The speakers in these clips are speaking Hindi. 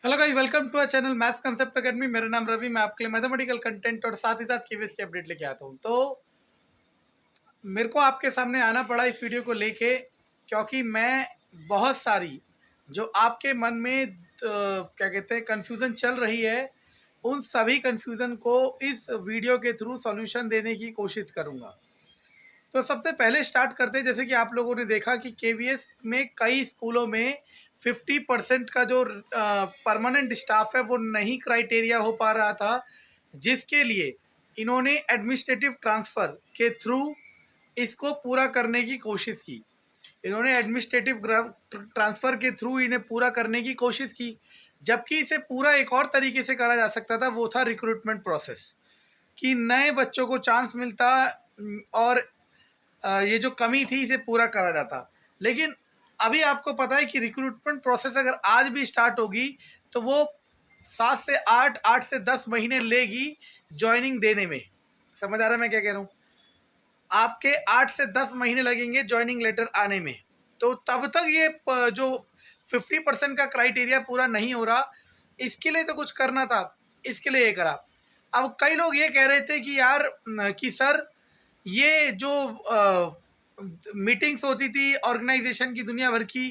Hello guys, welcome to our channel Maths Concept Academy. मेरा नाम रवि। मैं आपके लिए मैथमेटिकल कंटेंट और साथ ही साथ केवीएस की अपडेट लेके आता हूँ। तो मेरे को आपके सामने आना पड़ा इस वीडियो को लेके, क्योंकि मैं बहुत सारी जो आपके मन में क्या कहते हैं कंफ्यूजन चल रही है, उन सभी कंफ्यूजन को इस वीडियो के थ्रू सॉल्यूशन देने की कोशिश करूँगा। तो सबसे पहले स्टार्ट करते हैं। जैसे कि आप लोगों ने देखा कि केवीएस में कई स्कूलों में 50% का जो परमानेंट स्टाफ है वो नहीं क्राइटेरिया हो पा रहा था, जिसके लिए इन्होंने एडमिनिस्ट्रेटिव ट्रांसफ़र के थ्रू इसको पूरा करने की कोशिश की। इन्होंने एडमिनिस्ट्रेटिव ट्रांसफ़र के थ्रू इन्हें पूरा करने की कोशिश की, जबकि इसे पूरा एक और तरीके से करा जा सकता था। वो था रिक्रूटमेंट प्रोसेस, कि नए बच्चों को चांस मिलता और ये जो कमी थी इसे पूरा करा जाता। लेकिन अभी आपको पता है कि रिक्रूटमेंट प्रोसेस अगर आज भी स्टार्ट होगी तो वो 7 से 8, 8 से 10 महीने लेगी ज्वाइनिंग देने में। समझ आ रहा है मैं क्या कह रहा हूँ? आपके 8 से 10 महीने लगेंगे ज्वाइनिंग लेटर आने में। तो तब तक ये जो 50% का क्राइटेरिया पूरा नहीं हो रहा, इसके लिए तो कुछ करना था, इसके लिए ये करा। अब कई लोग ये कह रहे थे कि यार कि सर ये जो मीटिंग्स होती थी ऑर्गेनाइजेशन की दुनिया भर की,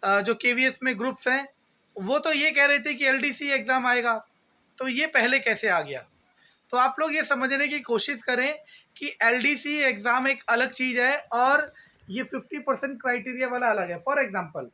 जो केवीएस में ग्रुप्स हैं, वो तो ये कह रहे थे कि एलडीसी एग्ज़ाम आएगा, तो ये पहले कैसे आ गया? तो आप लोग ये समझने की कोशिश करें कि एलडीसी एग्ज़ाम एक अलग चीज़ है और ये 50% क्राइटेरिया वाला अलग है। फॉर एग्जांपल,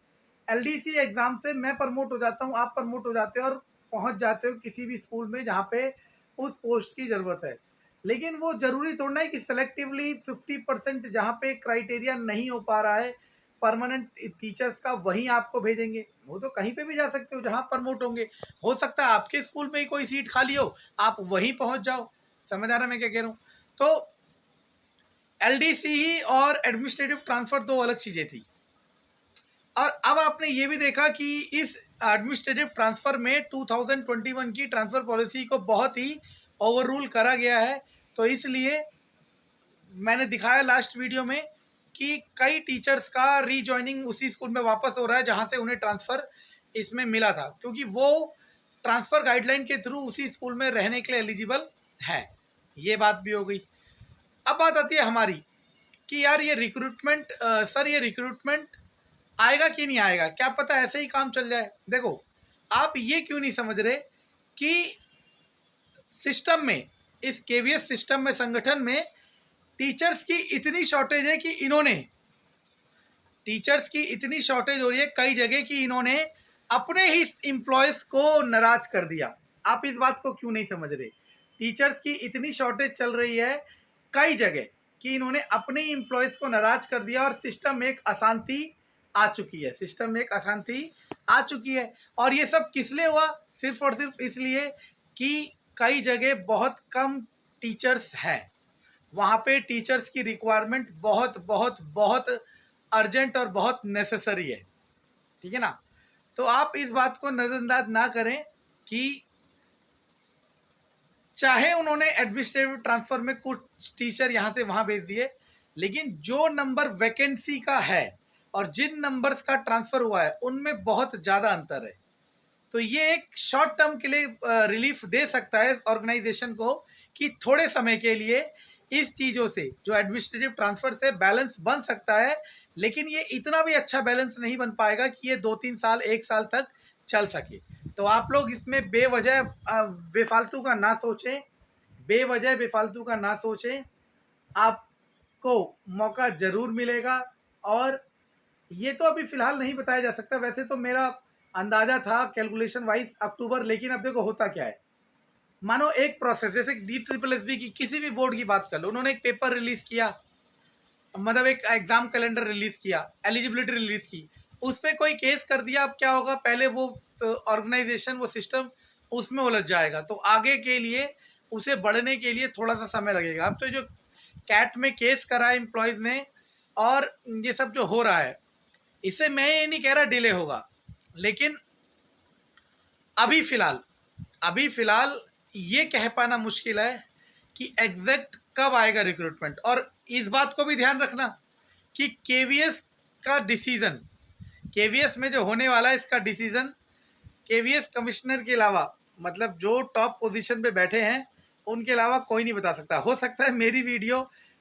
एलडीसी एग्ज़ाम से मैं प्रमोट हो जाता हूँ, आप प्रमोट हो जाते हो और पहुँच जाते हो किसी भी स्कूल में जहाँ पे उस पोस्ट की ज़रूरत है। लेकिन वो ज़रूरी थोड़ा है कि सेलेक्टिवली 50% जहाँ पे क्राइटेरिया नहीं हो पा रहा है परमानेंट टीचर्स का, वहीं आपको भेजेंगे। वो तो कहीं पे भी जा सकते हो जहाँ प्रमोट होंगे। हो सकता है आपके स्कूल में ही कोई सीट खाली हो, आप वहीं पहुँच जाओ। समझ आ रहा है मैं क्या कह रहा हूँ? तो एलडीसी ही और एडमिनिस्ट्रेटिव ट्रांसफ़र दो अलग चीज़ें थी। और अब आपने ये भी देखा कि इस एडमिनिस्ट्रेटिव ट्रांसफ़र में 2021 की ट्रांसफ़र पॉलिसी को बहुत ही ओवर रूल करा गया है। तो इसलिए मैंने दिखाया लास्ट वीडियो में कि कई टीचर्स का रीजॉइनिंग उसी स्कूल में वापस हो रहा है जहां से उन्हें ट्रांसफ़र इसमें मिला था, क्योंकि वो ट्रांसफ़र गाइडलाइन के थ्रू उसी स्कूल में रहने के लिए एलिजिबल है। ये बात भी हो गई। अब बात आती है हमारी कि यार ये रिक्रूटमेंट, सर ये रिक्रूटमेंट आएगा कि नहीं आएगा, क्या पता ऐसे ही काम चल जाए। देखो, आप ये क्यों नहीं समझ रहे कि सिस्टम में, इस केवीएस सिस्टम में, संगठन में टीचर्स की इतनी शॉर्टेज है कि इन्होंने टीचर्स की इतनी शॉर्टेज हो रही है कई जगह कि इन्होंने अपने ही एम्प्लॉयज़ को नाराज कर दिया। आप इस बात को क्यों नहीं समझ रहे? टीचर्स की इतनी शॉर्टेज चल रही है कई जगह कि इन्होंने अपने एम्प्लॉयज़ को नाराज कर दिया और सिस्टम में एक अशांति आ चुकी है। सिस्टम में एक अशांति आ चुकी है। और ये सब किस लिए हुआ? सिर्फ और सिर्फ इसलिए कि कई जगह बहुत कम टीचर्स हैं। वहाँ पे टीचर्स की रिक्वायरमेंट बहुत बहुत बहुत अर्जेंट और बहुत नेसेसरी है। ठीक है ना? तो आप इस बात को नज़रअंदाज ना करें कि चाहे उन्होंने एडमिनिस्ट्रेटिव ट्रांसफ़र में कुछ टीचर यहाँ से वहाँ भेज दिए, लेकिन जो नंबर वैकेंसी का है और जिन नंबर्स का ट्रांसफ़र हुआ है उनमें बहुत ज़्यादा अंतर है। तो ये एक शॉर्ट टर्म के लिए रिलीफ दे सकता है ऑर्गेनाइजेशन को कि थोड़े समय के लिए इस चीज़ों से, जो एडमिनिस्ट्रेटिव ट्रांसफ़र से बैलेंस बन सकता है, लेकिन ये इतना भी अच्छा बैलेंस नहीं बन पाएगा कि ये 2-3 साल, 1 साल तक चल सके। तो आप लोग इसमें बेवजह बेफालतू का ना सोचें, बेवजह बेफालतू का ना सोचें। आपको मौका ज़रूर मिलेगा। और ये तो अभी फ़िलहाल नहीं बताया जा सकता। वैसे तो मेरा अंदाज़ा था कैलकुलेशन वाइज अक्टूबर, लेकिन अब देखो होता क्या है। मानो एक प्रोसेस, जैसे DSSS की किसी भी बोर्ड की बात कर लो, उन्होंने एक पेपर रिलीज़ किया, मतलब एक एग्ज़ाम कैलेंडर रिलीज़ किया, एलिजिबिलिटी रिलीज़ की, उस पर कोई केस कर दिया। अब क्या होगा? पहले वो ऑर्गेनाइजेशन, वो सिस्टम उसमें उलझ जाएगा। तो आगे के लिए, उसे बढ़ने के लिए थोड़ा सा समय लगेगा। अब तो जो कैट में केस करा है एम्प्लॉयज़ ने और ये सब जो हो रहा है, इससे मैं ये नहीं कह रहा डिले होगा, लेकिन अभी फ़िलहाल ये कह पाना मुश्किल है कि एग्जैक्ट कब आएगा रिक्रूटमेंट। और इस बात को भी ध्यान रखना कि केवीएस का डिसीज़न, केवीएस में जो होने वाला है इसका डिसीज़न केवीएस कमिश्नर के अलावा, मतलब जो टॉप पोजीशन पे बैठे हैं उनके अलावा कोई नहीं बता सकता। हो सकता है मेरी वीडियो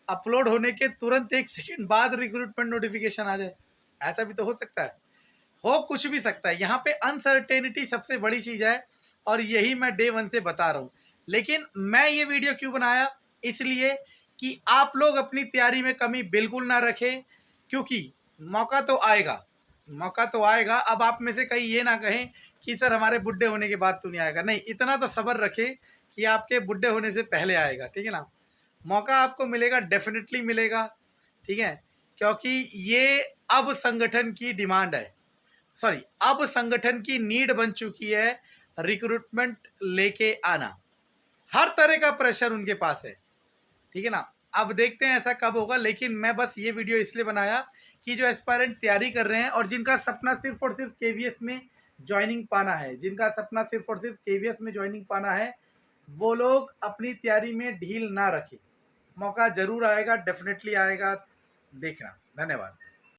अपलोड होने के तुरंत 1 सेकंड बाद रिक्रूटमेंट नोटिफिकेशन आ जाए, ऐसा भी तो हो सकता है, हो कुछ भी सकता है। यहाँ पे अनसर्टेनिटी सबसे बड़ी चीज़ है और यही मैं डे 1 से बता रहा हूँ। लेकिन मैं ये वीडियो क्यों बनाया, इसलिए कि आप लोग अपनी तैयारी में कमी बिल्कुल ना रखें, क्योंकि मौका तो आएगा, मौका तो आएगा। अब आप में से कहीं ये ना कहें कि सर हमारे बुढ़े होने के बाद तो नहीं आएगा। नहीं, इतना तो सब्र रखें कि आपके बुढ़े होने से पहले आएगा, ठीक है ना। मौका आपको मिलेगा, डेफिनेटली मिलेगा, ठीक है, क्योंकि ये अब संगठन की डिमांड है, सॉरी अब संगठन की नीड बन चुकी है रिक्रूटमेंट लेके आना। हर तरह का प्रेशर उनके पास है, ठीक है ना। अब देखते हैं ऐसा कब होगा, लेकिन मैं बस ये वीडियो इसलिए बनाया कि जो एस्पायरेंट तैयारी कर रहे हैं और जिनका सपना सिर्फ और सिर्फ केवीएस में ज्वाइनिंग पाना है, जिनका सपना सिर्फ और सिर्फ केवीएस में ज्वाइनिंग पाना है, वो लोग अपनी तैयारी में ढील ना रखें। मौका जरूर आएगा, डेफिनेटली आएगा, देखना। धन्यवाद।